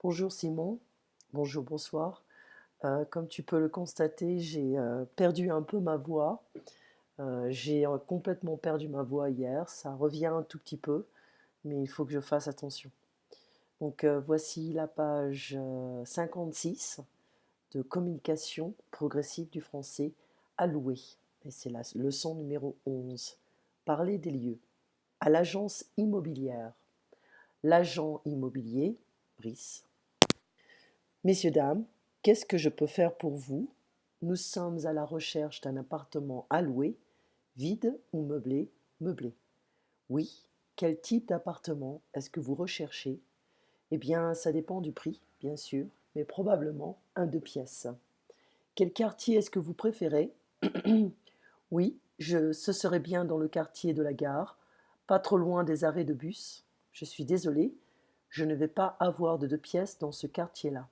Bonjour Simon, bonjour, bonsoir. Comme tu peux le constater, j'ai perdu un peu ma voix. J'ai complètement perdu ma voix hier. Ça revient un tout petit peu, mais il faut que je fasse attention. Donc voici la page 56 de communication progressive du français alloué. Et c'est la leçon numéro 11. Parler des lieux. À l'agence immobilière. L'agent immobilier, Brice. Messieurs, dames, qu'est-ce que je peux faire pour vous? Nous sommes à la recherche d'un appartement à louer, vide ou meublé, meublé. Oui, quel type d'appartement est-ce que vous recherchez? Eh bien, ça dépend du prix, bien sûr, mais probablement un deux pièces. Quel quartier est-ce que vous préférez? Oui, ce serait bien dans le quartier de la gare, pas trop loin des arrêts de bus. Je suis désolée, je ne vais pas avoir de deux pièces dans ce quartier-là.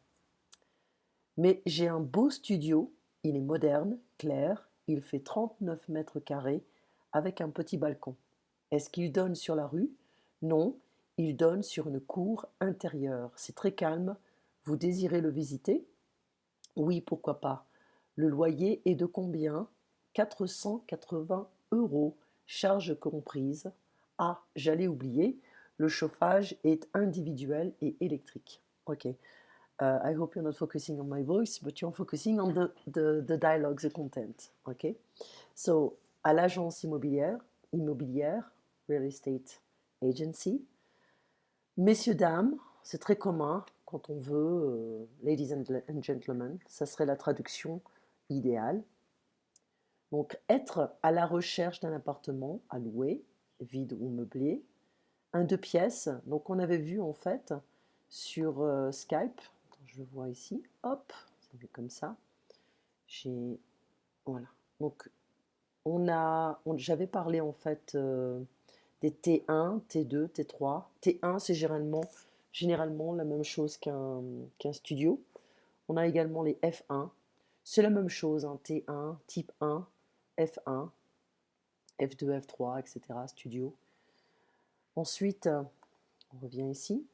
Mais j'ai un beau studio, il est moderne, clair, il fait 39 mètres carrés avec un petit balcon. Est-ce qu'il donne sur la rue? Non, il donne sur une cour intérieure. C'est très calme. Vous désirez le visiter? Oui, pourquoi pas. Le loyer est de combien? 480 euros, charges comprises. Ah, j'allais oublier, le chauffage est individuel et électrique. Ok. I hope you're not focusing on my voice, but you're focusing on the dialogue, the content. Okay? So, à l'agence immobilière, real estate agency, messieurs, dames, c'est très commun quand on veut, ladies and gentlemen, ça serait la traduction idéale. Donc, être à la recherche d'un appartement à louer, vide ou meublé, un deux pièces. Donc, on avait vu en fait sur Skype, je le vois ici, hop, ça fait comme ça. J'ai, voilà. Donc, j'avais parlé en fait des T1, T2, T3. T1, c'est généralement la même chose qu'un studio. On a également les F1. C'est la même chose, hein, T1, type 1, F1, F2, F3, etc. Studio. Ensuite, on revient ici.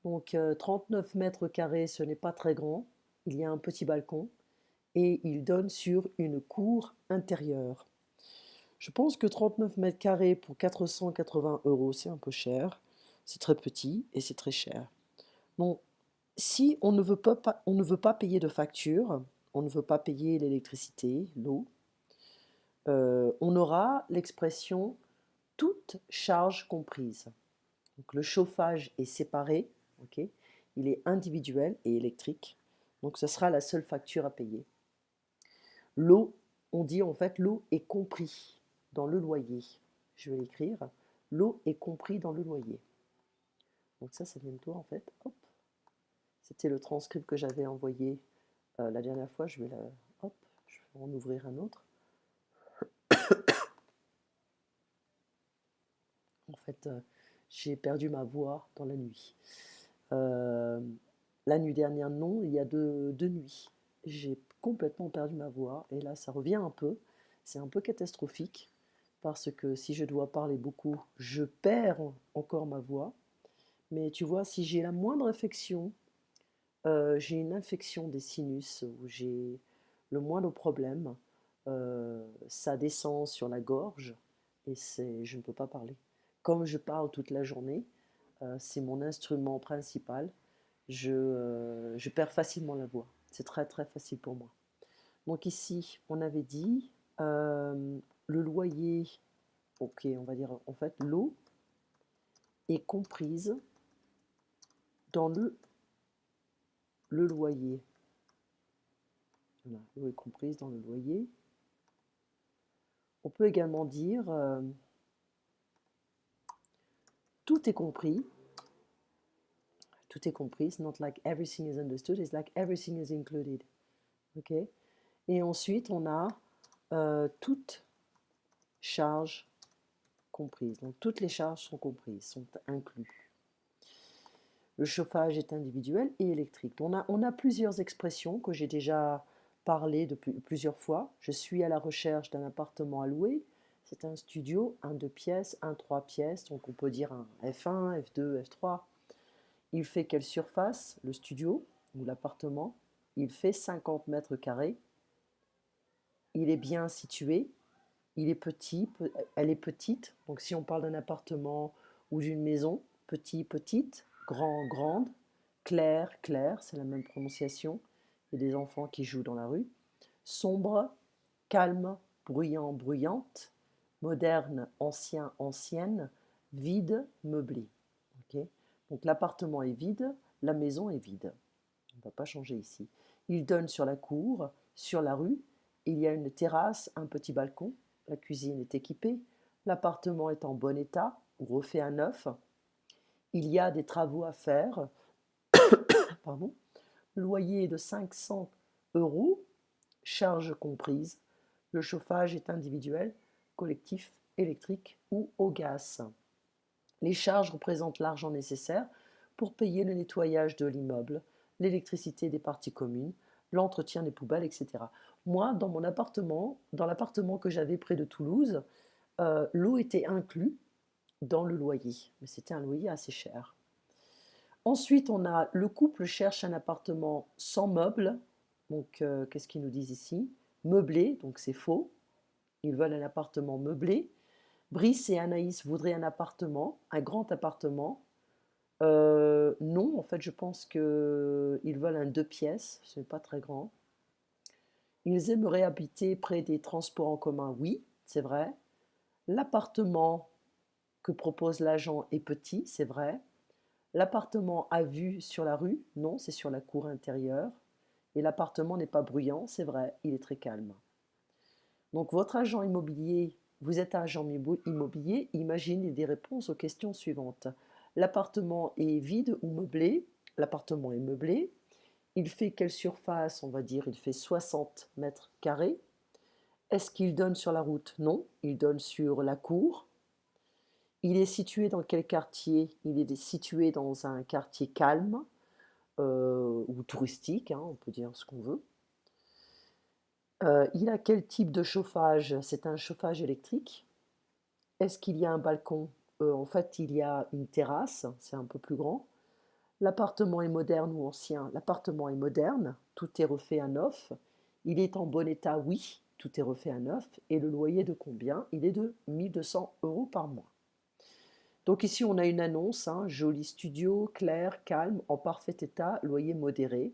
Donc 39 mètres carrés, ce n'est pas très grand. Il y a un petit balcon et il donne sur une cour intérieure. Je pense que 39 mètres carrés pour 480 euros, c'est un peu cher. C'est très petit et c'est très cher. Donc, si on ne veut pas payer de facture, on ne veut pas payer l'électricité, l'eau, on aura l'expression toute charge comprise. Donc, le chauffage est séparé, ok? Il est individuel et électrique. Donc, ce sera la seule facture à payer. L'eau, on dit en fait l'eau est compris dans le loyer. Je vais l'écrire. L'eau est compris dans le loyer. Donc ça vient de toi en fait. Hop. C'était le transcript que j'avais envoyé la dernière fois. Hop, je vais en ouvrir un autre. En fait, j'ai perdu ma voix dans la nuit. Euh, la nuit dernière, non, il y a deux nuits. J'ai complètement perdu ma voix et là, ça revient un peu. C'est un peu catastrophique parce que si je dois parler beaucoup, je perds encore ma voix. Mais tu vois, si j'ai la moindre infection, j'ai une infection des sinus ou j'ai le moindre problème, ça descend sur la gorge et je ne peux pas parler. Comme je parle toute la journée, c'est mon instrument principal, je perds facilement la voix. C'est très très facile pour moi. Donc ici, on avait dit le loyer, ok, on va dire en fait l'eau est comprise dans le loyer. Voilà, l'eau est comprise dans le loyer. On peut également dire tout est compris. Tout est compris. It's not like everything is understood. It's like everything is included. Ok. Et ensuite, on a toutes charges comprises. Donc, toutes les charges sont comprises, sont incluses. Le chauffage est individuel et électrique. On a plusieurs expressions que j'ai déjà parlé depuis plusieurs fois. Je suis à la recherche d'un appartement à louer. C'est un studio, un deux pièces, un trois pièces. Donc on peut dire un F1, F2, F3. Il fait quelle surface? Le studio ou l'appartement? Il fait 50 mètres carrés. Il est bien situé. Il est petit, elle est petite. Donc si on parle d'un appartement ou d'une maison, petit, petite, grand, grande, clair, clair, c'est la même prononciation. Il y a des enfants qui jouent dans la rue. Sombre, calme, bruyant, bruyante, moderne, ancien, ancienne, vide, meublé. Ok. Donc l'appartement est vide, la maison est vide. On ne va pas changer ici. Il donne sur la cour, sur la rue. Il y a une terrasse, un petit balcon. La cuisine est équipée. L'appartement est en bon état ou refait à neuf. Il y a des travaux à faire. Pardon. Loyer de 500 euros, charges comprises. Le chauffage est individuel, collectif, électrique ou au gaz. Les charges représentent l'argent nécessaire pour payer le nettoyage de l'immeuble, l'électricité des parties communes, l'entretien des poubelles, etc. Moi, dans mon appartement, dans l'appartement que j'avais près de Toulouse, l'eau était inclue dans le loyer, mais c'était un loyer assez cher. Ensuite, on a le couple cherche un appartement sans meubles. Donc, qu'est-ce qu'ils nous disent ici? Meublé, donc c'est faux. Ils veulent un appartement meublé. Brice et Anaïs voudraient un appartement, un grand appartement. Non, en fait, je pense qu'ils veulent un 2 pièces, ce n'est pas très grand. Ils aimeraient habiter près des transports en commun, oui, c'est vrai. L'appartement que propose l'agent est petit, c'est vrai. L'appartement a vue sur la rue, non, c'est sur la cour intérieure. Et l'appartement n'est pas bruyant, c'est vrai, il est très calme. Donc votre agent immobilier, vous êtes agent immobilier, imaginez des réponses aux questions suivantes. L'appartement est vide ou meublé? L'appartement est meublé. Il fait quelle surface? On va dire il fait 60 mètres carrés. Est-ce qu'il donne sur la route? Non, il donne sur la cour. Il est situé dans quel quartier? Il est situé dans un quartier calme ou touristique, hein, on peut dire ce qu'on veut. Il a quel type de chauffage? C'est un chauffage électrique. Est-ce qu'il y a un balcon? En fait, il y a une terrasse, c'est un peu plus grand. L'appartement est moderne ou ancien? L'appartement est moderne, tout est refait à neuf. Il est en bon état? Oui, tout est refait à neuf. Et le loyer de combien? Il est de 1200 euros par mois. Donc ici, on a une annonce, hein, joli studio, clair, calme, en parfait état, loyer modéré.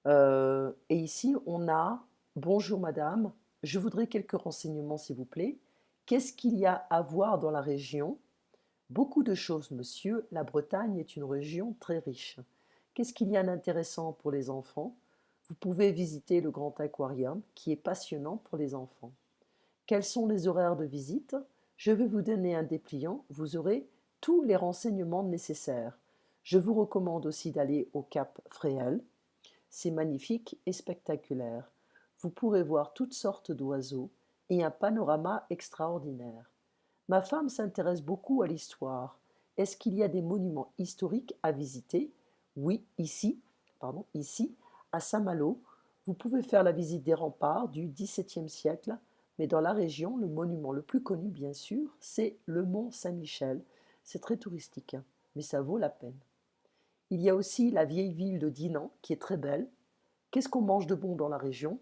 Et ici, on a bonjour madame, je voudrais quelques renseignements s'il vous plaît. Qu'est-ce qu'il y a à voir dans la région? Beaucoup de choses, monsieur. La Bretagne est une région très riche. Qu'est-ce qu'il y a d'intéressant pour les enfants? Vous pouvez visiter le grand aquarium qui est passionnant pour les enfants. Quels sont les horaires de visite? Je vais vous donner un dépliant, vous aurez tous les renseignements nécessaires. Je vous recommande aussi d'aller au Cap Fréhel. C'est magnifique et spectaculaire. Vous pourrez voir toutes sortes d'oiseaux et un panorama extraordinaire. Ma femme s'intéresse beaucoup à l'histoire. Est-ce qu'il y a des monuments historiques à visiter? Oui, ici, à Saint-Malo, vous pouvez faire la visite des remparts du XVIIe siècle, mais dans la région, le monument le plus connu, bien sûr, c'est le mont Saint-Michel. C'est très touristique, hein, mais ça vaut la peine. Il y a aussi la vieille ville de Dinan, qui est très belle. Qu'est-ce qu'on mange de bon dans la région?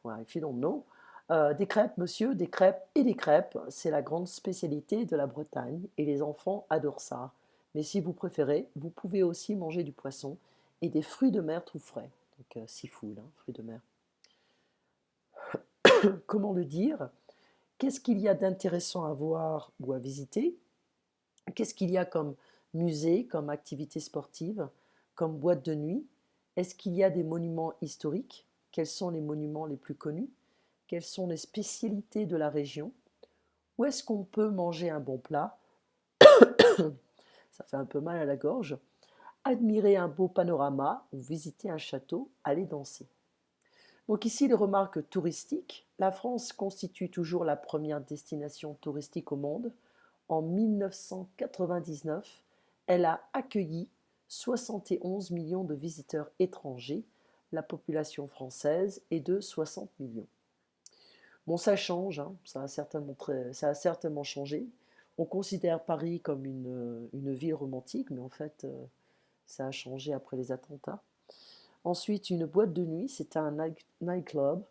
Well, if you don't know. Des crêpes, monsieur, des crêpes et des crêpes, c'est la grande spécialité de la Bretagne et les enfants adorent ça. Mais si vous préférez, vous pouvez aussi manger du poisson et des fruits de mer tout frais. Donc seafood, hein, fruits de mer. Comment le dire? Qu'est-ce qu'il y a d'intéressant à voir ou à visiter? Qu'est-ce qu'il y a comme musée, comme activité sportive, comme boîte de nuit? Est-ce qu'il y a des monuments historiques? Quels sont les monuments les plus connus? Quelles sont les spécialités de la région? Où est-ce qu'on peut manger un bon plat? Ça fait un peu mal à la gorge. Admirer un beau panorama ou visiter un château, aller danser. Donc ici, les remarques touristiques. La France constitue toujours la première destination touristique au monde. En 1999, elle a accueilli 71 millions de visiteurs étrangers. La population française est de 60 millions. Bon, ça change, hein, ça a certainement changé. On considère Paris comme une ville romantique, mais en fait, ça a changé après les attentats. Ensuite, une boîte de nuit, c'est un nightclub.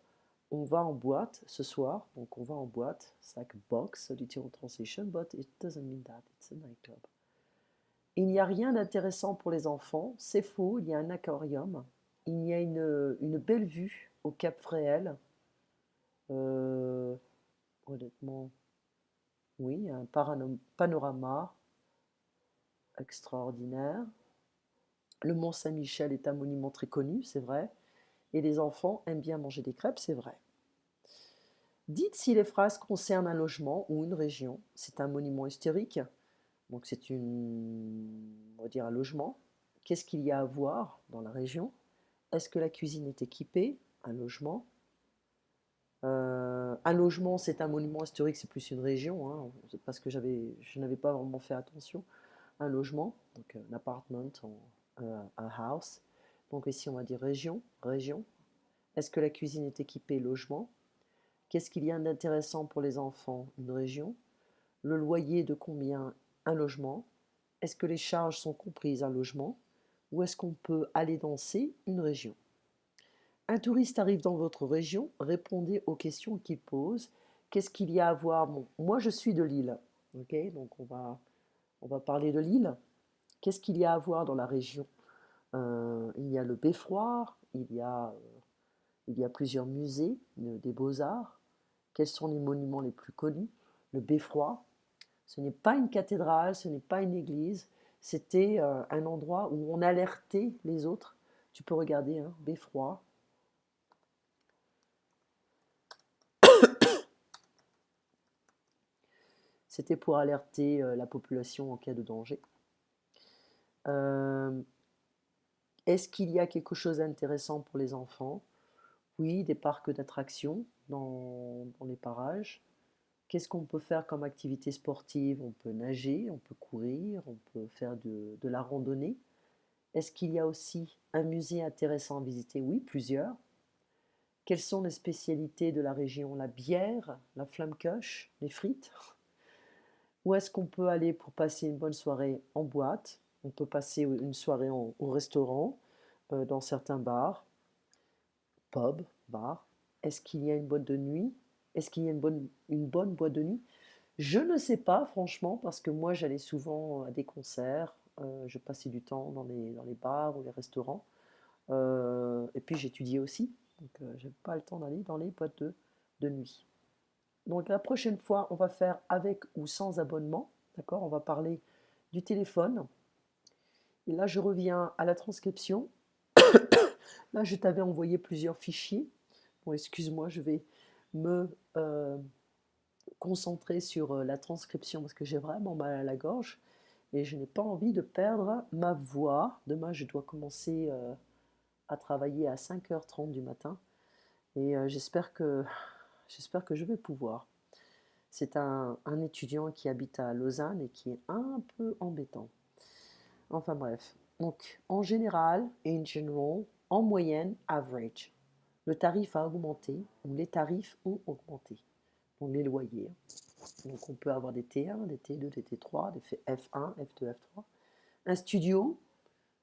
On va en boîte ce soir, donc on va en boîte. It's like a box, literal translation, but it doesn't mean that. It's a nightclub. Il n'y a rien d'intéressant pour les enfants, c'est faux, il y a un aquarium. Il y a une belle vue au Cap Fréhel. Euh, Honnêtement, oui, un panorama extraordinaire. Le Mont Saint-Michel est un monument très connu, c'est vrai. Et les enfants aiment bien manger des crêpes, c'est vrai. Dites si les phrases concernent un logement ou une région. C'est un monument historique, donc c'est on va dire un logement. Qu'est-ce qu'il y a à voir dans la région? Est-ce que la cuisine est équipée? Un logement. Un logement, c'est un monument historique, c'est plus une région, hein, parce que je n'avais pas vraiment fait attention. Un logement, donc un apartment, un house. Donc ici, on va dire région, région. Est-ce que la cuisine est équipée? Logement. Qu'est-ce qu'il y a d'intéressant pour les enfants? Une région. Le loyer de combien? Un logement. Est-ce que les charges sont comprises? Un logement. Où est-ce qu'on peut aller danser? Une région. Un touriste arrive dans votre région, répondez aux questions qu'il pose. Qu'est-ce qu'il y a à voir? Bon, moi, je suis de Lille. Ok, donc on va parler de Lille. Qu'est-ce qu'il y a à voir dans la région? Il y a le Beffroi, il y a plusieurs musées des beaux-arts. Quels sont les monuments les plus connus? Le Beffroi, ce n'est pas une cathédrale, ce n'est pas une église, c'était un endroit où on alertait les autres. Tu peux regarder, hein, Beffroi. C'était pour alerter la population en cas de danger. Euh, Est-ce qu'il y a quelque chose d'intéressant pour les enfants? Oui, des parcs d'attractions dans les parages. Qu'est-ce qu'on peut faire comme activité sportive? On peut nager, on peut courir, on peut faire de la randonnée. Est-ce qu'il y a aussi un musée intéressant à visiter? Oui, plusieurs. Quelles sont les spécialités de la région? La bière, la flamme-koche, les frites. Où est-ce qu'on peut aller pour passer une bonne soirée? En boîte. On peut passer une soirée au restaurant, dans certains bars, pub, bar. Est-ce qu'il y a une boîte de nuit? Est-ce qu'il y a une bonne boîte de nuit? Je ne sais pas, franchement, parce que moi, j'allais souvent à des concerts, je passais du temps dans les bars ou les restaurants, et puis j'étudiais aussi, donc je n'avais pas le temps d'aller dans les boîtes de nuit. Donc la prochaine fois, on va faire avec ou sans abonnement, d'accord? On va parler du téléphone. Et là, je reviens à la transcription. Là, je t'avais envoyé plusieurs fichiers. Bon, excuse-moi, je vais me concentrer sur la transcription parce que j'ai vraiment mal à la gorge et je n'ai pas envie de perdre ma voix. Demain, je dois commencer à travailler à 5h30 du matin et j'espère que je vais pouvoir. C'est un étudiant qui habite à Lausanne et qui est un peu embêtant. Enfin bref. Donc, en général, in general, en moyenne, average. Le tarif a augmenté ou les tarifs ont augmenté. Donc, les loyers. Donc, on peut avoir des T1, des T2, des T3, des F1, F2, F3. Un studio,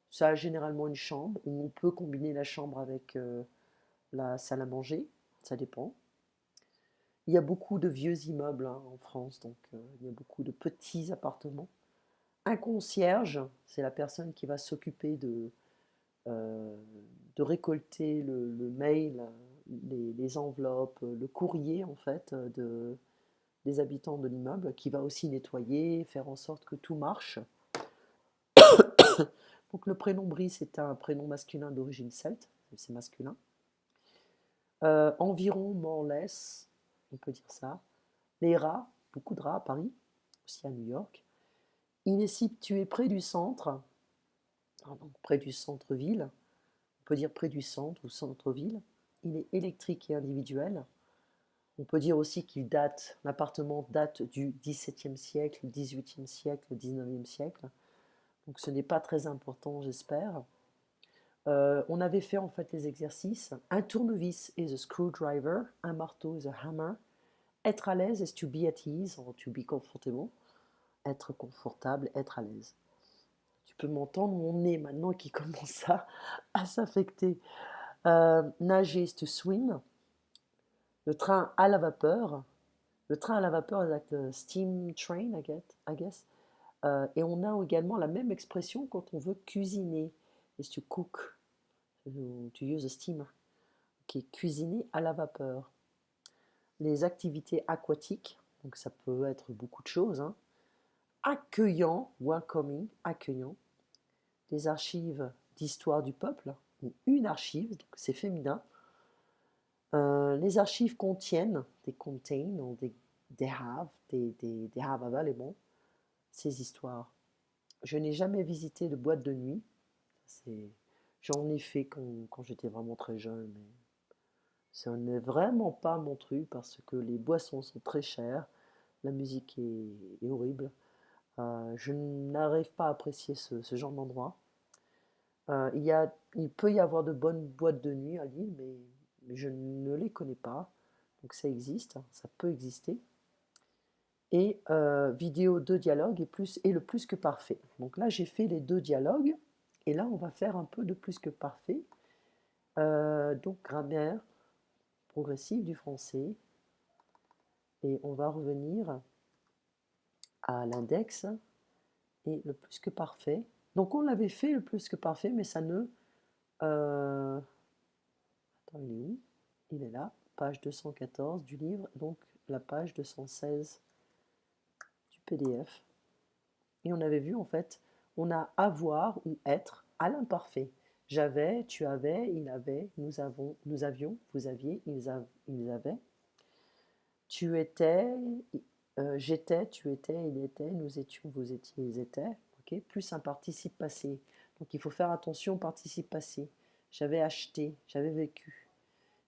ça a généralement une chambre où on peut combiner la chambre avec la salle à manger. Ça dépend. Il y a beaucoup de vieux immeubles hein, en France, donc il y a beaucoup de petits appartements. Un concierge, c'est la personne qui va s'occuper euh, de récolter le mail, les enveloppes, le courrier en fait des habitants de l'immeuble, qui va aussi nettoyer, faire en sorte que tout marche. Donc le prénom Brice est un prénom masculin d'origine celte, c'est masculin. Environ, more or less, on peut dire ça. Les rats, beaucoup de rats à Paris, aussi à New York. Il est situé près du centre, donc près du centre-ville, on peut dire près du centre ou centre-ville. Il est électrique et individuel. On peut dire aussi qu'il date, l'appartement date du XVIIe siècle, XVIIIe siècle, XIXe siècle. Donc ce n'est pas très important, j'espère. On avait fait en fait les exercices. Un tournevis is a screwdriver, un marteau is a hammer. Être à l'aise is to be at ease or to be comfortable. être confortable, être à l'aise. Tu peux m'entendre, mon nez maintenant qui commence à s'affecter. Nager, c'est to swim. Le train à la vapeur. Le train à la vapeur is like the steam train, I guess. Et on a également la même expression quand on veut cuisiner. Is to cook. To use a steamer. Qui est cuisiner à la vapeur. Les activités aquatiques, donc ça peut être beaucoup de choses, hein. Accueillant, welcoming, accueillant. Des archives d'histoire du peuple, ou une archive, donc c'est féminin. Les archives contiennent, des contain, ou des have, des have available, ces histoires. Je n'ai jamais visité de boîte de nuit. J'en ai fait quand j'étais vraiment très jeune, mais ce n'est vraiment pas mon truc parce que les boissons sont très chères, la musique est horrible. Je n'arrive pas à apprécier ce genre d'endroit. Il peut y avoir de bonnes boîtes de nuit à Lille, mais je ne les connais pas. Donc ça existe, ça peut exister. Et vidéo de dialogue est le plus que parfait. Donc là, j'ai fait les 2 dialogues. Et là, on va faire un peu de plus que parfait. Donc grammaire progressive du français. Et on va revenir à l'index et le plus que parfait. Donc on l'avait fait le plus que parfait, mais ça ne... Attends, il est où? Il est là, page 214 du livre, donc la page 216 du PDF. Et on avait vu en fait, on a avoir ou être à l'imparfait. J'avais, tu avais, il avait, nous avons, nous avions, vous aviez, ils avaient. Tu étais, j'étais, tu étais, il était, nous étions, vous étiez, ils étaient. Ok, plus un participe passé. Donc il faut faire attention au participe passé. J'avais acheté, j'avais vécu.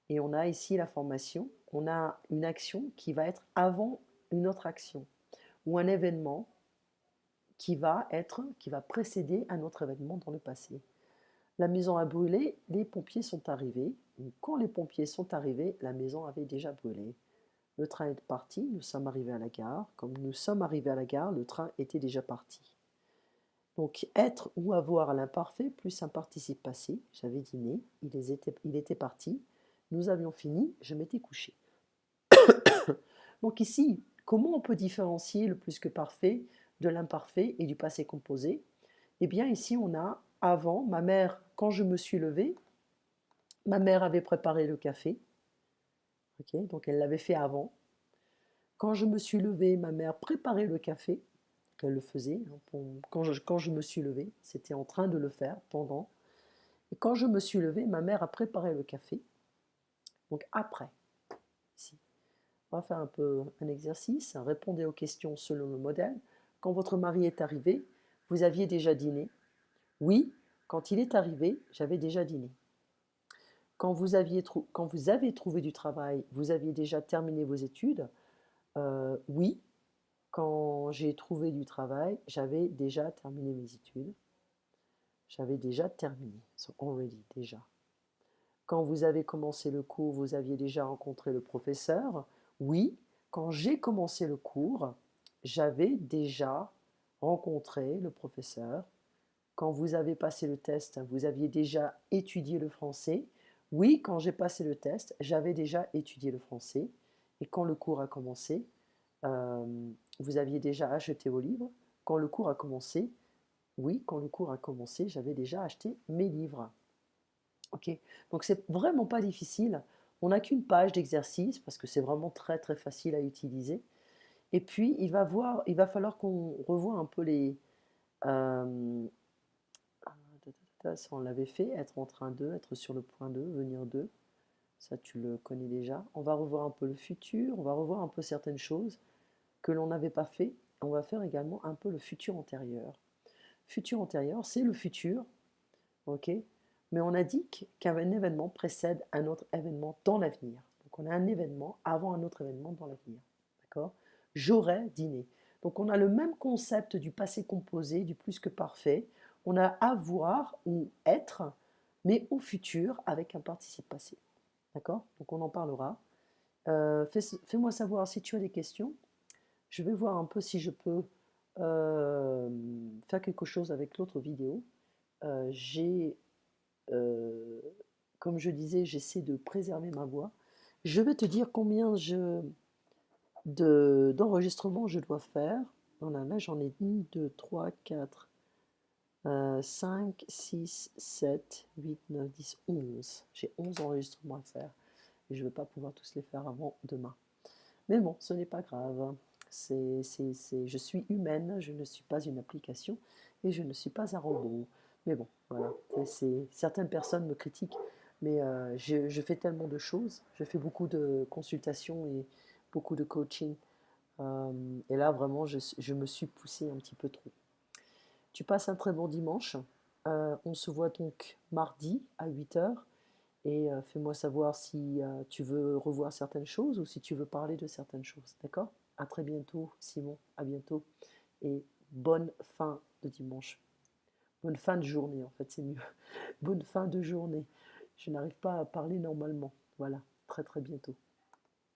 Et on a ici la formation. On a une action qui va être avant une autre action ou un événement qui va précéder un autre événement dans le passé. La maison a brûlé, les pompiers sont arrivés. Quand les pompiers sont arrivés, la maison avait déjà brûlé. Le train est parti, nous sommes arrivés à la gare. Comme nous sommes arrivés à la gare, le train était déjà parti. Donc être ou avoir à l'imparfait plus un participe passé. J'avais dîné, il était parti, nous avions fini, je m'étais couché. Donc ici, comment on peut différencier le plus que parfait de l'imparfait et du passé composé? Eh bien ici on a avant, ma mère, quand je me suis levée, ma mère avait préparé le café. Okay, donc elle l'avait fait avant. Quand je me suis levée, ma mère préparait le café, qu'elle le faisait. Quand je me suis levée, c'était en train de le faire pendant. Et quand je me suis levée, ma mère a préparé le café. Donc après, ici. On va faire un peu un exercice. Répondez aux questions selon le modèle. Quand votre mari est arrivé, vous aviez déjà dîné? Oui, quand il est arrivé, j'avais déjà dîné. Quand vous avez trouvé du travail, vous aviez déjà terminé vos études? Oui, quand j'ai trouvé du travail, j'avais déjà terminé mes études. J'avais déjà terminé. So already, déjà. Quand vous avez commencé le cours, vous aviez déjà rencontré le professeur? Oui, quand j'ai commencé le cours, j'avais déjà rencontré le professeur. Quand vous avez passé le test, vous aviez déjà étudié le français? Oui, quand j'ai passé le test, j'avais déjà étudié le français. Et quand le cours a commencé, euh, vous aviez déjà acheté vos livres? Quand le cours a commencé, oui, quand le cours a commencé, j'avais déjà acheté mes livres. Ok, donc c'est vraiment pas difficile. On n'a qu'une page d'exercice parce que c'est vraiment très très facile à utiliser. Et puis il va falloir qu'on revoie un peu les. euh, Ça on l'avait fait, être en train de, être sur le point de, venir de. Ça tu le connais déjà. On va revoir un peu le futur, on va revoir un peu certaines choses que l'on n'avait pas fait. On va faire également un peu le futur antérieur. Futur antérieur, c'est le futur, ok? Mais on indique qu'un événement précède un autre événement dans l'avenir. Donc on a un événement avant un autre événement dans l'avenir. D'accord? J'aurais dîné. Donc on a le même concept du passé composé, du plus que parfait. On a avoir ou être, mais au futur avec un participe passé. D'accord? Donc on en parlera. Fais-moi savoir si tu as des questions. Je vais voir un peu si je peux faire quelque chose avec l'autre vidéo. J'ai, euh, comme je disais, j'essaie de préserver ma voix. Je vais te dire combien d'enregistrements je dois faire. Voilà, là, j'en ai 1, 2, 3, 4, 5, 6, 7, 8, 9, 10, 11. J'ai 11 enregistrements à faire et je ne vais pas pouvoir tous les faire avant demain. Mais bon, ce n'est pas grave. Je suis humaine, je ne suis pas une application et je ne suis pas un robot. Mais bon, voilà. Certaines personnes me critiquent, mais je fais tellement de choses. Je fais beaucoup de consultations et beaucoup de coaching. Euh, et là, vraiment, je me suis poussée un petit peu trop. Tu passes un très bon dimanche. On se voit donc mardi à 8 heures. Et fais-moi savoir si tu veux revoir certaines choses ou si tu veux parler de certaines choses. D'accord? À très bientôt, Simon. À bientôt. Et bonne fin de dimanche. Bonne fin de journée, en fait, c'est mieux. Bonne fin de journée. Je n'arrive pas à parler normalement. Voilà. Très très bientôt.